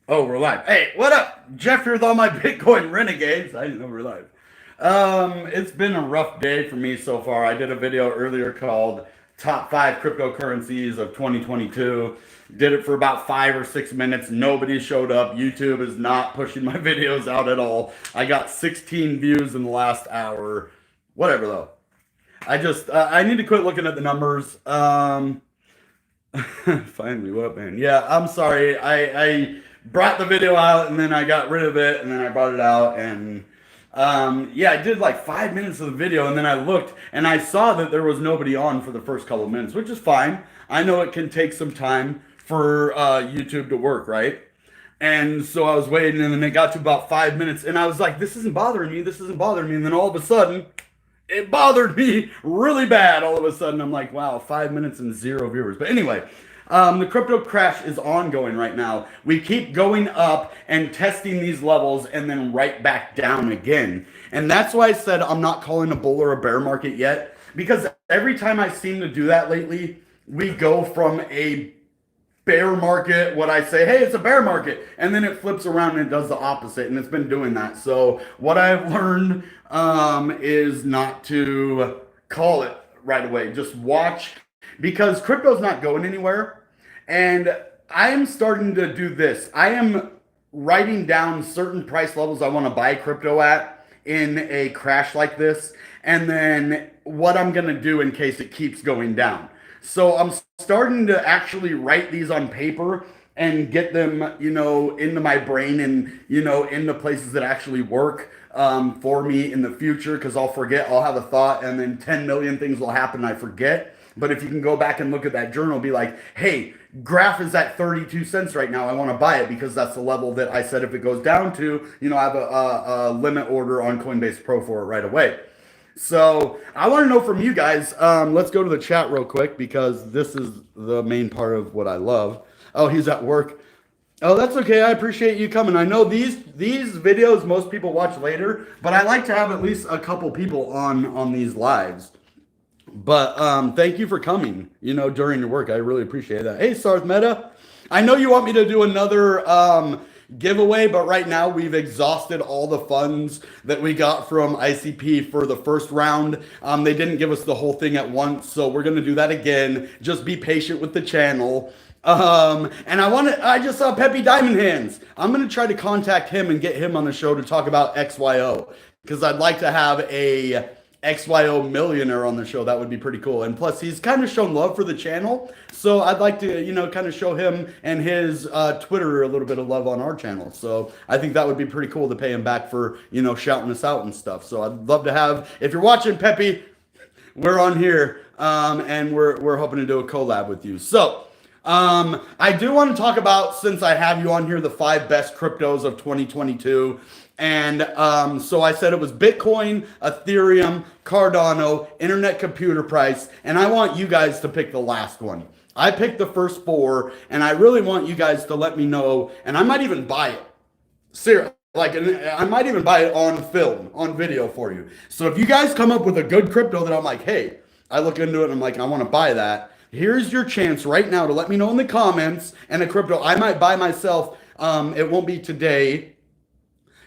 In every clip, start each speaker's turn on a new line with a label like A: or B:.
A: Oh, we're live. Hey, what up? Jeff here with all my Bitcoin renegades. I didn't know we're live. It's been a rough day for me so far. I did a video earlier called Top 5 Cryptocurrencies of 2022. Did it for about 5 or 6 minutes. Nobody showed up. YouTube is not pushing my videos out at all. I got 16 views in the last hour. Whatever, though. I need to quit looking at the numbers. Finally, what up, man? Yeah, I'm sorry. I brought the video out and then I got rid of it and then I brought it out and yeah, I did like 5 minutes of the video and then I looked and I saw that there was nobody on for the first couple of minutes, which is fine. I know it can take some time for YouTube to work, right? And so I was waiting and then it got to about 5 minutes and I was like, this isn't bothering me. This isn't bothering me. And then all of a sudden, it bothered me really bad. All of a sudden, I'm like, wow, 5 minutes and zero viewers. But anyway, the crypto crash is ongoing right now. We keep going up and testing these levels and then right back down again. And that's why I said I'm not calling a bull or a bear market yet, because every time I seem to do that lately, we go from a bear market, what I say, hey, it's a bear market, and then it flips around and it does the opposite, and it's been doing that. So what I've learned is not to call it right away. Just watch, because crypto's not going anywhere, and I am starting to do this. I am writing down certain price levels I want to buy crypto at in a crash like this, and then what I'm going to do in case it keeps going down. So I'm starting to actually write these on paper and get them, into my brain and, in the places that actually work for me in the future, because I'll forget, I'll have a thought and then 10 million things will happen and I forget. But if you can go back and look at that journal, be like, hey, graph is at 32 cents right now. I want to buy it because that's the level that I said if it goes down to, I have a limit order on Coinbase Pro for it right away. So I want to know from you guys. Let's go to the chat real quick because this is the main part of what I love. Oh, he's at work. Oh, that's okay. I appreciate you coming. I know these videos most people watch later, but I like to have at least a couple people on these lives. But thank you for coming, during your work. I really appreciate that. Hey, Sarth Meta. I know you want me to do another giveaway, but right now we've exhausted all the funds that we got from ICP for the first round. They didn't give us the whole thing at once, so we're going to do that again. Just be patient with the channel. And I just saw Peppy Diamond Hands. I'm going to try to contact him and get him on the show to talk about XYO, because I'd like to have a XYO millionaire on the show. That would be pretty cool. And plus, he's kind of shown love for the channel. So I'd like to, kind of show him and his Twitter a little bit of love on our channel. So I think that would be pretty cool to pay him back for, shouting us out and stuff. So I'd love to have, if you're watching, Peppy, we're on here and we're hoping to do a collab with you. So I do want to talk about, since I have you on here, the 5 best cryptos of 2022. And so I said it was Bitcoin, Ethereum, Cardano, internet computer price, and I want you guys to pick the last one. I picked the first 4, and I really want you guys to let me know, and I might even buy it. Seriously. I might even buy it on film, on video for you. So if you guys come up with a good crypto that I'm like, hey, I look into it and I'm like, I want to buy that. Here's your chance right now to let me know in the comments, and a crypto I might buy myself. It won't be today.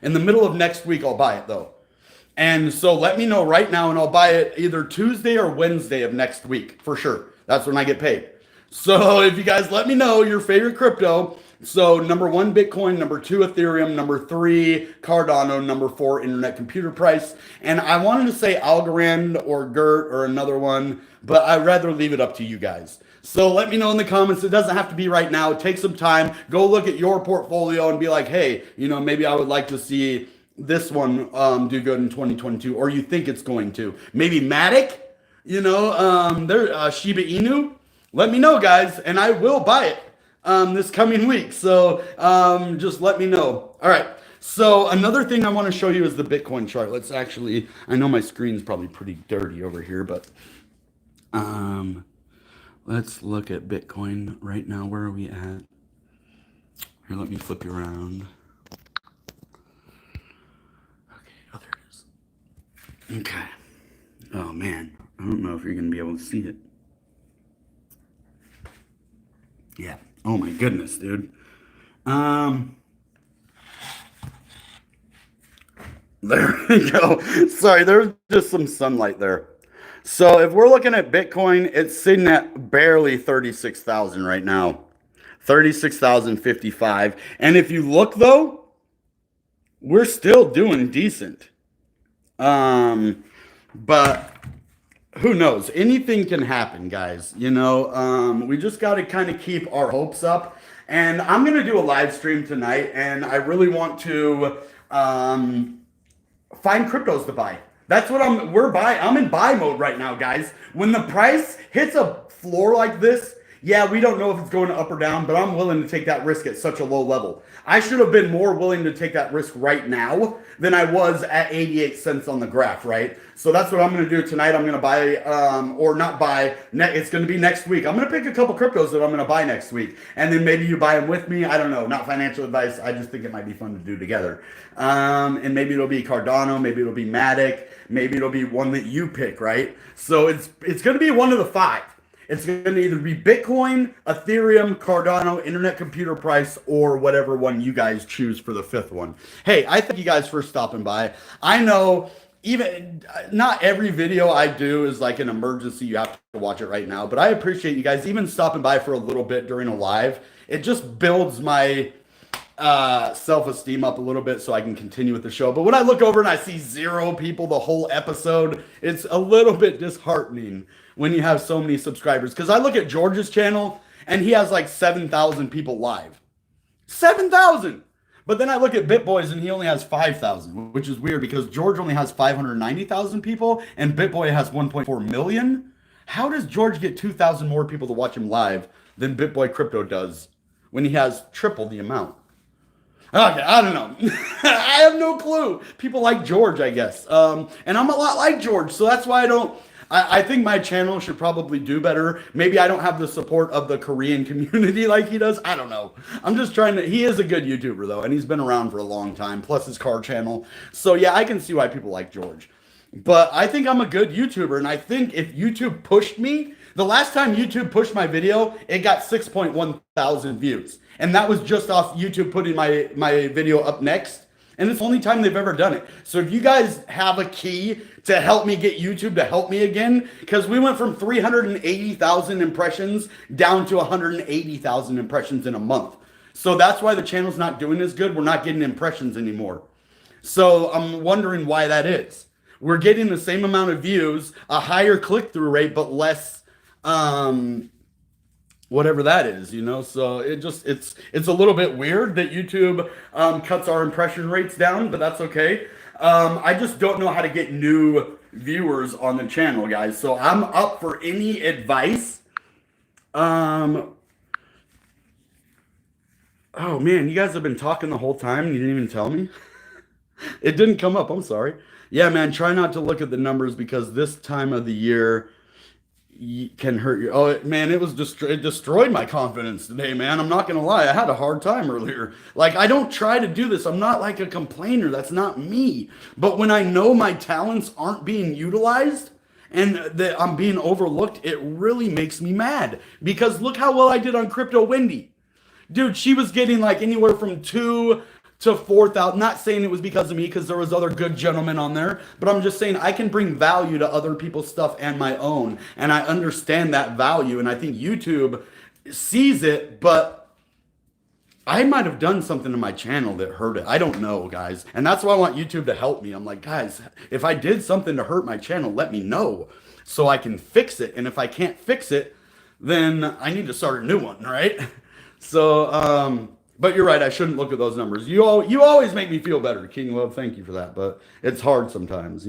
A: In the middle of next week, I'll buy it though. And so let me know right now and I'll buy it either Tuesday or Wednesday of next week for sure. That's when I get paid. So if you guys let me know your favorite crypto. So number 1, Bitcoin, number 2, Ethereum, number 3, Cardano, number 4, internet computer price. And I wanted to say Algorand or GERT or another one, but I'd rather leave it up to you guys. So let me know in the comments. It doesn't have to be right now. Take some time. Go look at your portfolio and be like, hey, maybe I would like to see this one do good in 2022, or you think it's going to. Maybe Maddock, Shiba Inu. Let me know, guys, and I will buy it this coming week. So just let me know. All right. So another thing I want to show you is the Bitcoin chart. I know my screen's probably pretty dirty over here, but let's look at Bitcoin right now. Where are we at? Here, let me flip you around. Okay, oh, there it is. Okay. Oh, man. I don't know if you're going to be able to see it. Yeah. Oh, my goodness, dude. There we go. Sorry, there's just some sunlight there. So if we're looking at Bitcoin, it's sitting at barely 36,000 right now. 36,055. And if you look though, we're still doing decent. But who knows? Anything can happen, guys. We just got to kind of keep our hopes up. And I'm going to do a live stream tonight, and I really want to find cryptos to buy. That's what I'm in buy mode right now, guys. When the price hits a floor like this, yeah, we don't know if it's going up or down, but I'm willing to take that risk at such a low level. I should have been more willing to take that risk right now than I was at 88 cents on the graph, right? So that's what I'm going to do tonight. I'm going to buy, or not buy, it's going to be next week. I'm going to pick a couple cryptos that I'm going to buy next week. And then maybe you buy them with me. I don't know. Not financial advice. I just think it might be fun to do together. And maybe it'll be Cardano. Maybe it'll be Maddock. Maybe it'll be one that you pick, right? So it's going to be one of the five. It's going to either be Bitcoin, Ethereum, Cardano, Internet Computer Price, or whatever one you guys choose for the fifth one. Hey, I thank you guys for stopping by. I know even not every video I do is like an emergency. You have to watch it right now. But I appreciate you guys even stopping by for a little bit during a live. It just builds my self-esteem up a little bit so I can continue with the show. But when I look over and I see 0 people the whole episode, it's a little bit disheartening when you have so many subscribers. Because I look at George's channel and he has like 7,000 people live. 7,000! But then I look at BitBoy's and he only has 5,000, which is weird because George only has 590,000 people and BitBoy has 1.4 million. How does George get 2,000 more people to watch him live than BitBoy Crypto does when he has triple the amount? Okay, I don't know. I have no clue. People like George, I guess. And I'm a lot like George, so that's why I think my channel should probably do better. Maybe I don't have the support of the Korean community like he does. I don't know. I'm just trying to... He is a good YouTuber, though, and he's been around for a long time, plus his car channel. So, yeah, I can see why people like George. But I think I'm a good YouTuber, and I think if YouTube pushed me... The last time YouTube pushed my video, it got 6.1 thousand views. And that was just off YouTube putting my video up next. And it's the only time they've ever done it. So if you guys have a key to help me get YouTube to help me again, because we went from 380,000 impressions down to 180,000 impressions in a month. So that's why the channel's not doing as good. We're not getting impressions anymore. So I'm wondering why that is. We're getting the same amount of views, a higher click-through rate, but less whatever that is, so it's a little bit weird that YouTube cuts our impression rates down, but that's okay. I just don't know how to get new viewers on the channel, guys, so I'm up for any advice. Oh man, you guys have been talking the whole time and you didn't even tell me. It didn't come up. I'm sorry. Yeah, man, try not to look at the numbers because this time of the year can hurt you. Oh man, it destroyed my confidence today, man. I'm not gonna lie, I had a hard time earlier. Like, I don't try to do this. I'm not like a complainer. That's not me. But when I know my talents aren't being utilized and that I'm being overlooked, it really makes me mad. Because look how well I did on Crypto Wendy. Dude, she was getting like anywhere from 2 to 4,000. Not saying it was because of me, because there was other good gentlemen on there, but I'm just saying I can bring value to other people's stuff and my own, and I understand that value, and I think YouTube sees it, but I might have done something to my channel that hurt it. I don't know, guys, and that's why I want YouTube to help me. I'm like, guys, if I did something to hurt my channel, let me know so I can fix it, and if I can't fix it, then I need to start a new one, right? So, but you're right, I shouldn't look at those numbers. You always make me feel better, King Love. Thank you for that. But it's hard sometimes,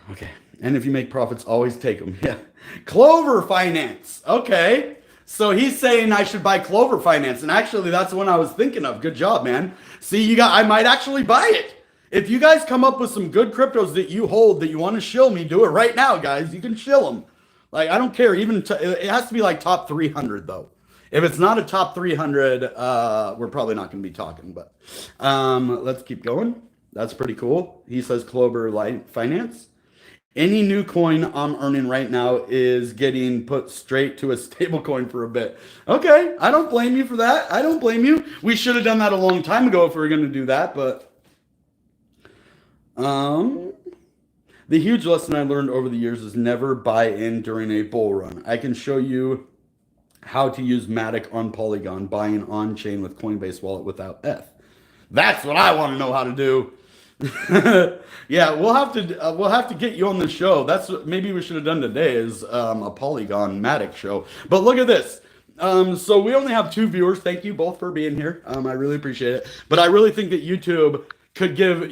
A: Okay. And if you make profits, always take them. Yeah. Clover Finance. Okay. So he's saying I should buy Clover Finance. And actually, that's the one I was thinking of. Good job, man. See, I might actually buy it. If you guys come up with some good cryptos that you hold that you want to shill me, do it right now, guys. You can shill them. Like, I don't care. Even it has to be like top 300, though. If it's not a top 300, we're probably not going to be talking. But let's keep going. That's pretty cool. He says Clover Finance. Any new coin I'm earning right now is getting put straight to a stable coin for a bit. Okay, I don't blame you for that. I don't blame you. We should have done that a long time ago if we were going to do that, but the huge lesson I learned over the years is never buy in during a bull run. I can show you how to use Maddock on Polygon, buying on chain with Coinbase wallet without ETH. That's what I want to know how to do. Yeah, we'll have to get you on the show. That's what maybe we should have done today is a Polygon Maddock show. But look at this. So we only have 2 viewers. Thank you both for being here. I really appreciate it. But I really think that YouTube could give,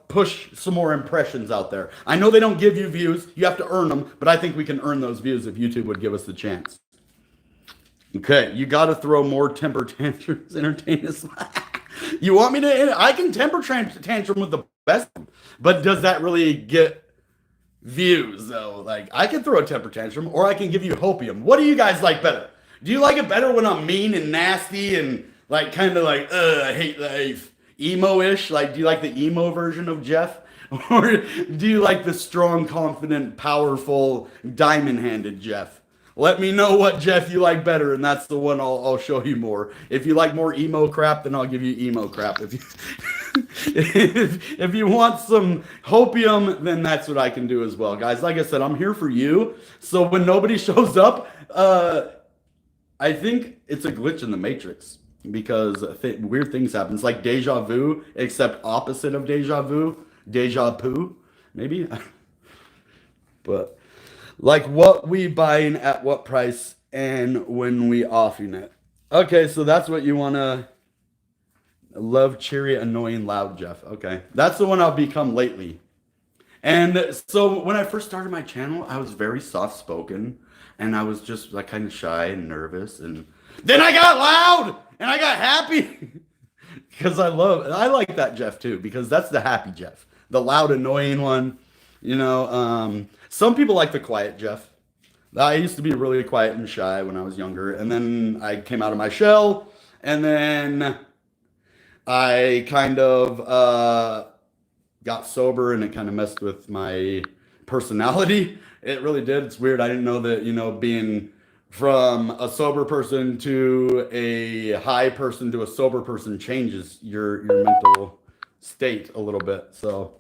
A: push some more impressions out there. I know they don't give you views. You have to earn them, but I think we can earn those views if YouTube would give us the chance. Okay, you got to throw more temper tantrums, entertain us. You want me to? I can temper tantrum with the best, but does that really get views though? Like I can throw a temper tantrum, or I can give you hopium. What do you guys like better? Do you like it better when I'm mean and nasty and like kind of like I hate life, emo-ish? Like do you like the emo version of Jeff, or do you like the strong, confident, powerful, diamond-handed Jeff? Let me know what Jeff you like better, and that's the one I'll show you more. If you like more emo crap, then I'll give you emo crap. If you if you want some hopium, then that's what I can do as well, guys. Like I said, I'm here for you. So when nobody shows up, I think it's a glitch in the matrix because weird things happen. It's like deja vu, except opposite of deja vu, deja poo, maybe. But like what we buying at what price and when we offering it. Okay, so that's what you want to love, cheery, annoying, loud Jeff. Okay, that's the one I've become lately. And so when I first started my channel, I was very soft-spoken and I was just like kind of shy and nervous. And then I got loud and I got happy because I like that Jeff too, because that's the happy Jeff, the loud, annoying one. Some people like the quiet Jeff. I used to be really quiet and shy when I was younger, and then I came out of my shell, and then I kind of got sober, and it kind of messed with my personality. It really did. It's weird. I didn't know that, being from a sober person to a high person to a sober person changes your mental state a little bit. So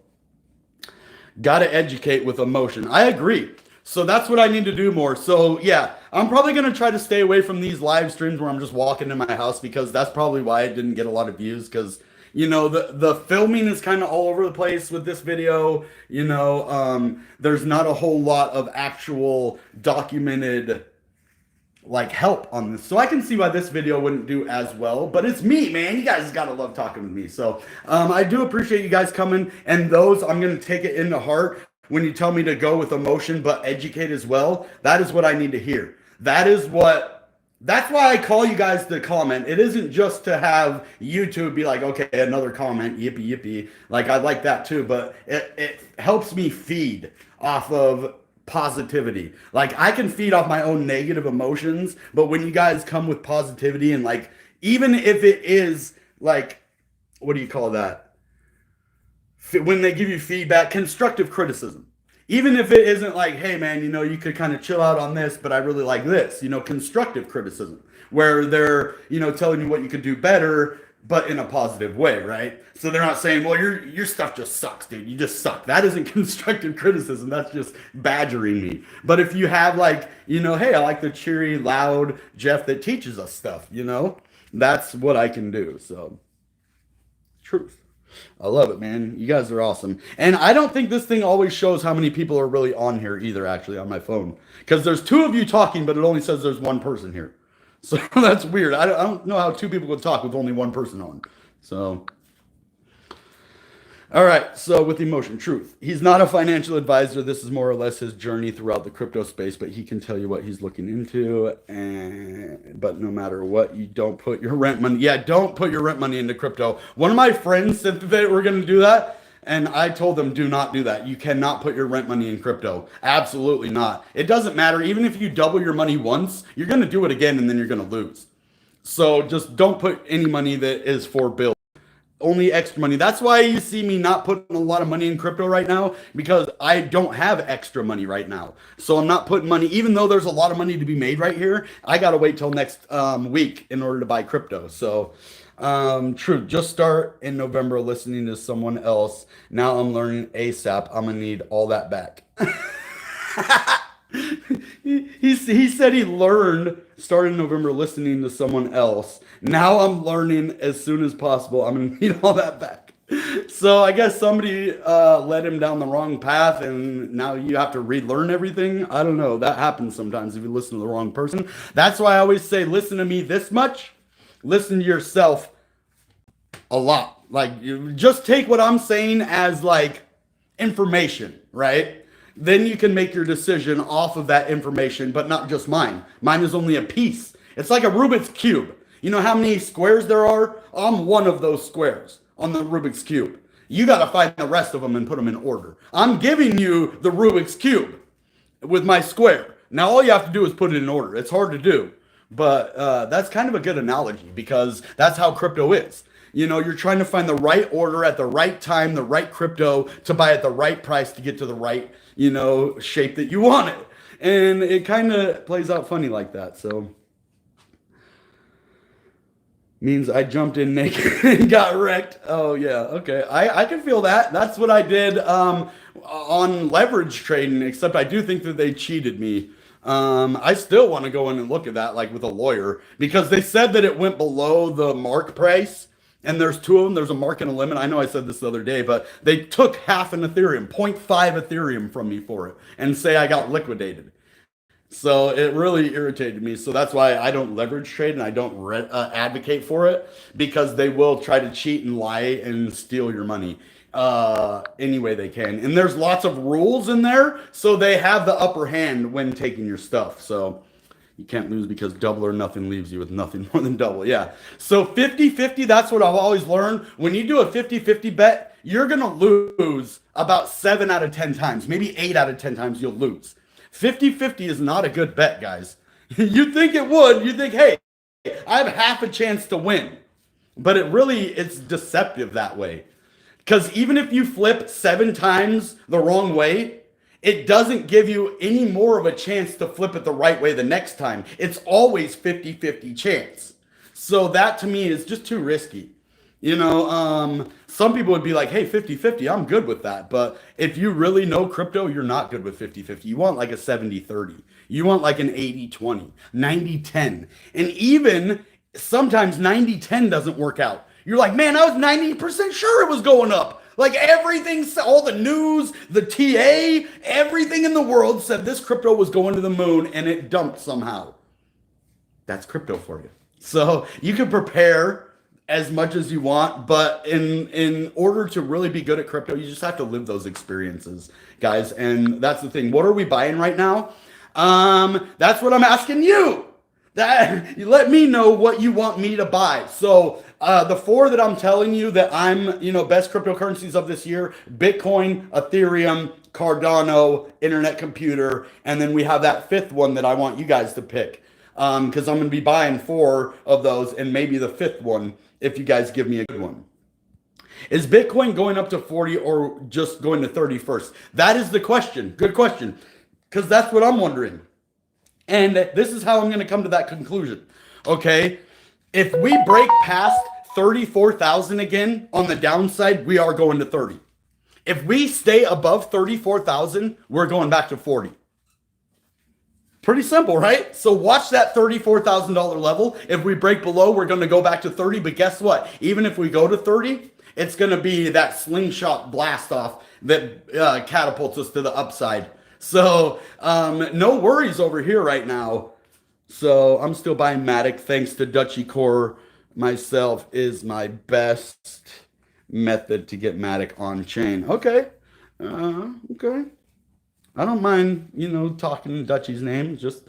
A: got to educate with emotion. I agree. So that's what I need to do more. So yeah, I'm probably going to try to stay away from these live streams where I'm just walking in my house, because that's probably why I didn't get a lot of views, because the filming is kind of all over the place with this video. There's not a whole lot of actual documented like help on this, so I can see why this video wouldn't do as well. But it's me, man. You guys gotta love talking with me. So I do appreciate you guys coming, and those I'm gonna take it into heart when you tell me to go with emotion but educate as well. That is what I need to hear. That's why I call you guys to comment. It isn't just to have YouTube be like, okay, another comment, yippee yippee. Like I like that too, but it helps me feed off of positivity. Like I can feed off my own negative emotions, but when you guys come with positivity, and like even if it is like, what do you call that, when they give you feedback, constructive criticism, even if it isn't like, hey man, you could kind of chill out on this, but I really like this, constructive criticism where they're telling you what you could do better, but in a positive way, right? So they're not saying, well, your stuff just sucks, dude. You just suck. That isn't constructive criticism. That's just badgering me. But if you have like, hey, I like the cheery, loud Jeff that teaches us stuff, that's what I can do. So, truth. I love it, man. You guys are awesome. And I don't think this thing always shows how many people are really on here either, actually, on my phone. Because there's 2 of you talking, but it only says there's 1 person here. So that's weird. I don't know how 2 people could talk with only 1 person on. So, all right. So with emotion, truth. He's not a financial advisor. This is more or less his journey throughout the crypto space, but he can tell you what he's looking into. But no matter what, you don't put your rent money. Yeah, don't put your rent money into crypto. One of my friends said that they were going to do that. And I told them, do not do that. You cannot put your rent money in crypto. Absolutely not. It doesn't matter. Even if you double your money once, you're going to do it again and then you're going to lose. So just don't put any money that is for bills. only extra money. That's why you see me not putting a lot of money in crypto right now, because I don't have extra money right now. So I'm not putting money, even though there's a lot of money to be made right here. I got to wait till next week in order to buy crypto. So true. Just start in November listening to someone else. Now I'm learning ASAP. I'm going to need all that back. He said he learned starting in November listening to someone else. Now I'm learning as soon as possible. I'm going to need all that back. So I guess somebody led him down the wrong path, and now you have to relearn everything. I don't know. That happens sometimes if you listen to the wrong person. That's why I always say, listen to me this much. Listen to yourself a lot. Like, you just take what I'm saying as like information, right? Then you can make your decision off of that information, but not just mine. Mine is only a piece. It's like a Rubik's Cube. You know how many squares there are? I'm one of those squares on the Rubik's Cube. You got to find the rest of them and put them in order. I'm giving you the Rubik's Cube with my square. Now all you have to do is put it in order. It's hard to do, but that's kind of a good analogy, because that's how crypto is. You know, you're trying to find the right order at the right time, the right crypto to buy at the right price to get to the right, you know, shape that you want it. And it kind of plays out funny like that. So means I jumped in naked and got wrecked. Oh yeah, okay. I can feel that. That's what I did on leverage trading, except I do think that they cheated me. I still want to go in and look at that, like with a lawyer, because they said that it went below the mark price. And there's two of them. There's a mark and a limit. I know I said this the other day, but they took half an Ethereum, 0.5 Ethereum from me for it, and say I got liquidated. So it really irritated me. So that's why I don't leverage trade, and I don't advocate for it, because they will try to cheat and lie and steal your money any way they can. And there's lots of rules in there, so they have the upper hand when taking your stuff. So you can't lose, because double or nothing leaves you with nothing more than double. Yeah. So 50-50, that's what I've always learned. When you do a 50-50 bet, you're going to lose about 7 out of 10 times. Maybe 8 out of 10 times you'll lose. 50-50 is not a good bet, guys. You think it would. You think, hey, I have half a chance to win. But it's deceptive that way. Because even if you flip 7 times the wrong way, it doesn't give you any more of a chance to flip it the right way the next time. It's always 50-50 chance. So that to me is just too risky. You know, some people would be like, hey, 50-50, I'm good with that. But if you really know crypto, you're not good with 50-50. You want like a 70-30. You want like an 80-20, 90-10. And even sometimes 90-10 doesn't work out. You're like, man, I was 90% sure it was going up. Like everything, all the news, the TA, everything in the world said this crypto was going to the moon, and it dumped somehow. That's crypto for you. So you can prepare as much as you want, but in order to really be good at crypto, you just have to live those experiences, guys. And that's the thing. What are we buying right now? That's what I'm asking you. That you let me know what you want me to buy. So the 4 that I'm telling you that I'm, you know, best cryptocurrencies of this year: Bitcoin, Ethereum, Cardano, Internet Computer, and then we have that 5th one that I want you guys to pick, because I'm going to be buying 4 of those, and maybe the 5th one if you guys give me a good one. Is Bitcoin going up to 40 or just going to 30 first? That is the question. Good question, because that's what I'm wondering. And this is how I'm going to come to that conclusion. Okay, if we break past 34,000 again on the downside, we are going to 30. If we stay above 34,000, we're going back to 40. Pretty simple, right? So watch that $34,000 level. If we break below, we're going to go back to 30. But guess what? Even if we go to 30, it's going to be that slingshot blast off that catapults us to the upside. So no worries over here right now. So I'm still buying Maddock. Thanks to Dutchy Core myself is my best method to get Maddock on chain. Okay. Okay. I don't mind, you know, talking Dutchy's name. Just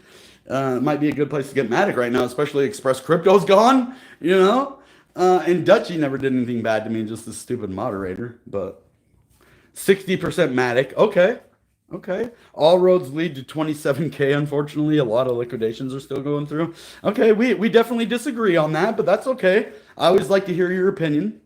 A: it might be a good place to get Maddock right now, especially Express Crypto's gone, you know. And Dutchy never did anything bad to me, just a stupid moderator. But 60% Maddock. Okay. Okay. All roads lead to 27K, unfortunately. A lot of liquidations are still going through. Okay, we definitely disagree on that, but that's okay. I always like to hear your opinion.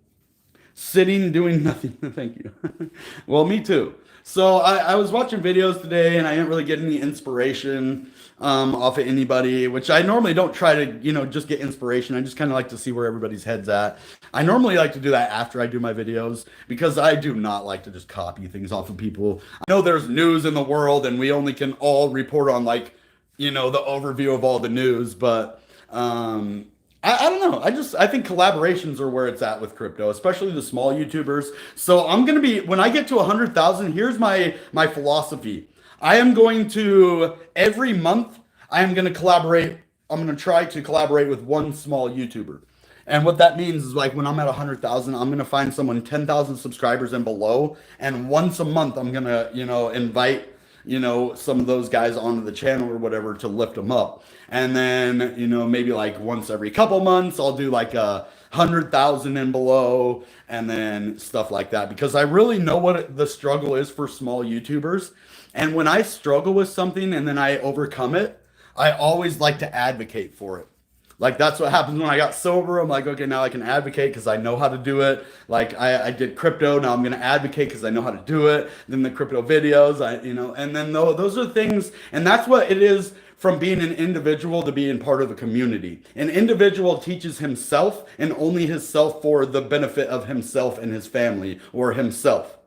A: Sitting, doing nothing. Thank you. Well, me too. So I was watching videos today and I didn't really get any inspiration off of anybody, which I normally don't try to, just get inspiration. I just kind of like to see where everybody's head's at. I normally like to do that after I do my videos because I do not like to just copy things off of people. I know there's news in the world and we only can all report on like, the overview of all the news, but I don't know. I think collaborations are where it's at with crypto, especially the small YouTubers. So I'm gonna be when I get to 100,000. Here's my philosophy. I am going to every month. I am gonna collaborate. I'm gonna try to collaborate with one small YouTuber. And what that means is like when I'm at 100,000, I'm gonna find someone 10,000 subscribers and below, and once a month I'm gonna invite some of those guys onto the channel or whatever to lift them up. And then, maybe like once every couple months, I'll do like 100,000 and below and then stuff like that. Because I really know what the struggle is for small YouTubers. And when I struggle with something and then I overcome it, I always like to advocate for it. Like that's what happens when I got sober. I'm like, okay, now I can advocate because I know how to do it. Like I did crypto, now I'm gonna advocate because I know how to do it. Then the crypto videos, and then those are things, and that's what it is from being an individual to being part of a community. An individual teaches himself and only himself for the benefit of himself and his family or himself.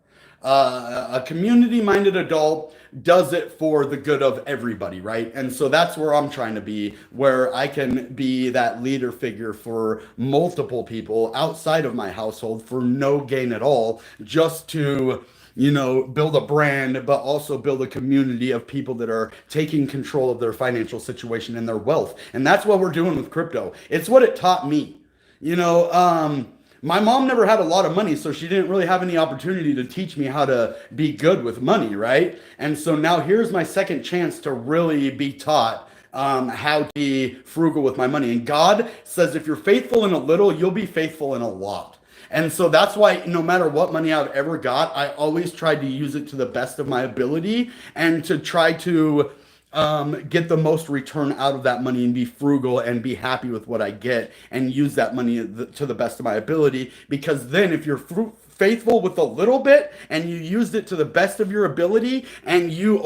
A: A community-minded adult does it for the good of everybody, right? And so that's where I'm trying to be, where I can be that leader figure for multiple people outside of my household for no gain at all, just to build a brand, but also build a community of people that are taking control of their financial situation and their wealth. And that's what we're doing with crypto. It's what it taught me. My mom never had a lot of money, so she didn't really have any opportunity to teach me how to be good with money, right? And so now here's my second chance to really be taught how to be frugal with my money. And God says, if you're faithful in a little, you'll be faithful in a lot. And so that's why no matter what money I've ever got, I always tried to use it to the best of my ability and to try to get the most return out of that money and be frugal and be happy with what I get and use that money to the best of my ability. Because then if you're faithful with a little bit and you used it to the best of your ability and you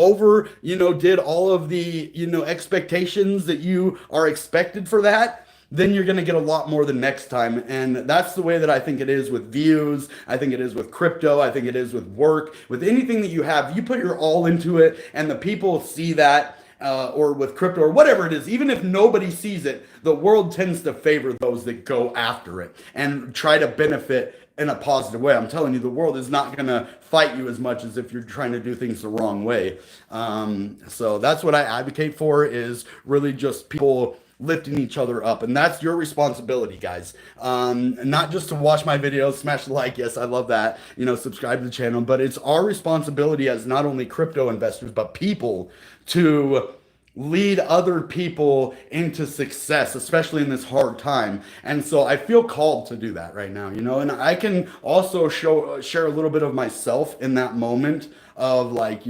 A: did all of the, expectations that you are expected for that, then you're going to get a lot more the next time. And that's the way that I think it is with views. I think it is with crypto. I think it is with work. With anything that you have, you put your all into it and the people see that, or with crypto or whatever it is, even if nobody sees it, the world tends to favor those that go after it and try to benefit in a positive way. I'm telling you, the world is not going to fight you as much as if you're trying to do things the wrong way. So that's what I advocate for, is really just people lifting each other up. And that's your responsibility, guys. Not just to watch my videos, smash the like. Yes, I love that. Subscribe to the channel. But it's our responsibility as not only crypto investors, but people to lead other people into success, especially in this hard time. And so I feel called to do that right now, and I can also share a little bit of myself in that moment of like,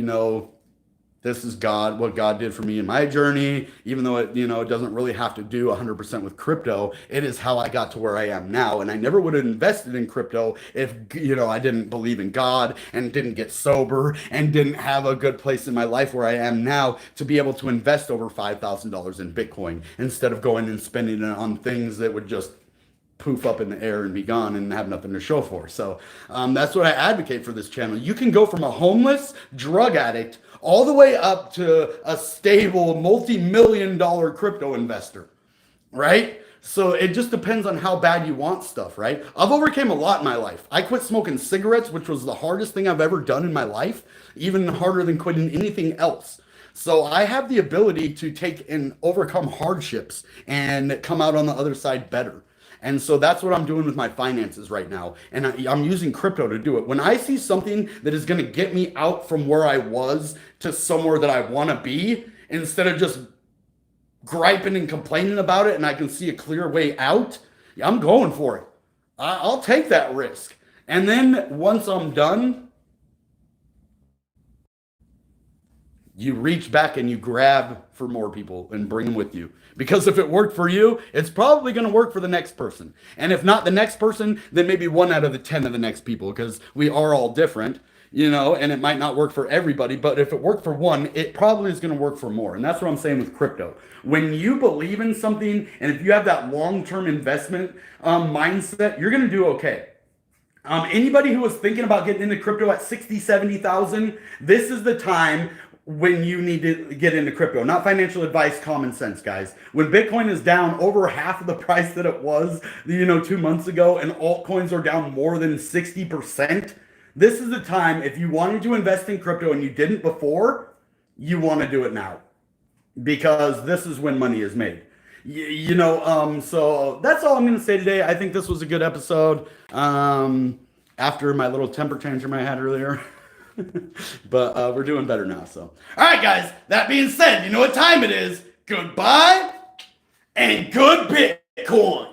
A: this is what God did for me in my journey, even though it doesn't really have to do 100% with crypto. It is how I got to where I am now. And I never would have invested in crypto if, I didn't believe in God and didn't get sober and didn't have a good place in my life where I am now to be able to invest over $5,000 in Bitcoin instead of going and spending it on things that would just poof up in the air and be gone and have nothing to show for. So that's what I advocate for this channel. You can go from a homeless drug addict all the way up to a stable multi-million-dollar crypto investor, right? So it just depends on how bad you want stuff, right? I've overcame a lot in my life. I quit smoking cigarettes, which was the hardest thing I've ever done in my life, even harder than quitting anything else. So I have the ability to take and overcome hardships and come out on the other side better. And so that's what I'm doing with my finances right now. And I'm using crypto to do it. When I see something that is going to get me out from where I was to somewhere that I want to be, instead of just griping and complaining about it, and I can see a clear way out, I'm going for it. I'll take that risk. And then once I'm done, you reach back and you grab for more people and bring them with you. Because if it worked for you, it's probably going to work for the next person. And if not the next person, then maybe 1 out of the 10 of the next people, because we are all different, you know, and it might not work for everybody. But if it worked for one, it probably is going to work for more. And that's what I'm saying with crypto. When you believe in something, and if you have that long-term investment mindset, you're going to do okay. Anybody who was thinking about getting into crypto at 60, 70,000, this is the time when you need to get into crypto. Not financial advice, common sense, guys. When Bitcoin is down over half of the price that it was, 2 months ago, and altcoins are down more than 60%, this is the time, if you wanted to invest in crypto and you didn't before, you want to do it now. Because this is when money is made. So that's all I'm going to say today. I think this was a good episode after my little temper tantrum I had earlier. But we're doing better now. So, all right, guys, that being said, you know what time it is. Goodbye and good Bitcoin.